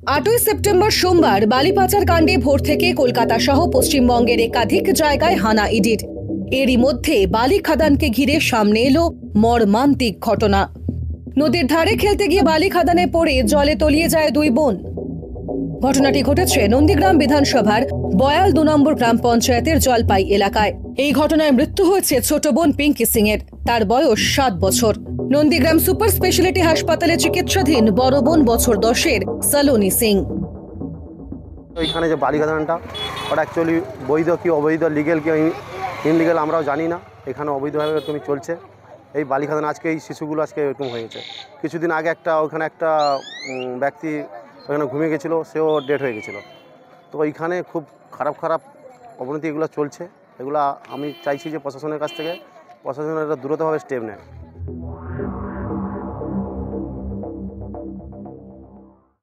8ই September সোমবার বালি পাচার কাণ্ডে ভোর থেকে কলকাতা সহ পশ্চিমবঙ্গের একাধিক জায়গায় হানা ইডির। এরই মধ্যে বালি খাদানকে ঘিরে সামনে এলো মর্মান্তিক ঘটনা। নদীর ধারে খেলতে গিয়ে বালি খাদানে পড়ে জলে তলিয়ে যায় দুই বোন। ঘটনাটি ঘটেছে নন্দীগ্রাম বিধানসভার বয়াল 2 নম্বর গ্রাম পঞ্চায়েতের জলপাই এলাকায়। এই ঘটনায় মৃত্যু হয়েছে ছোট বোন পিঙ্কি সিং এর। তার বয়স 7 বছর। নন্দীগ্রাম সুপার স্পেশালিটি হাসপাতালে চিকিৎসাধীন বড় বোন বছর 10-এর সলোনি সিং। ওইখানে যে বালি খাদানটা ওটা অ্যাকচুয়ালি বৈধ কি অবৈধ, লিগেল কি ইনলিগেল আমরাও জানি না। এখানে অবৈধভাবে এরকমই চলছে এই বালি খাদান। আজকে এই শিশুগুলো আজকে এরকম হয়েছে। কিছুদিন আগে ওখানে একটা ব্যক্তি ওখানে ঘুমিয়ে গেছিলো, সেও ডেড হয়ে গেছিলো। তো ওইখানে খুব খারাপ অবনতি এগুলো চলছে। এগুলো আমি চাইছি যে প্রশাসনের কাছ থেকে প্রশাসনের দ্রুতভাবে স্টেপ নেয়।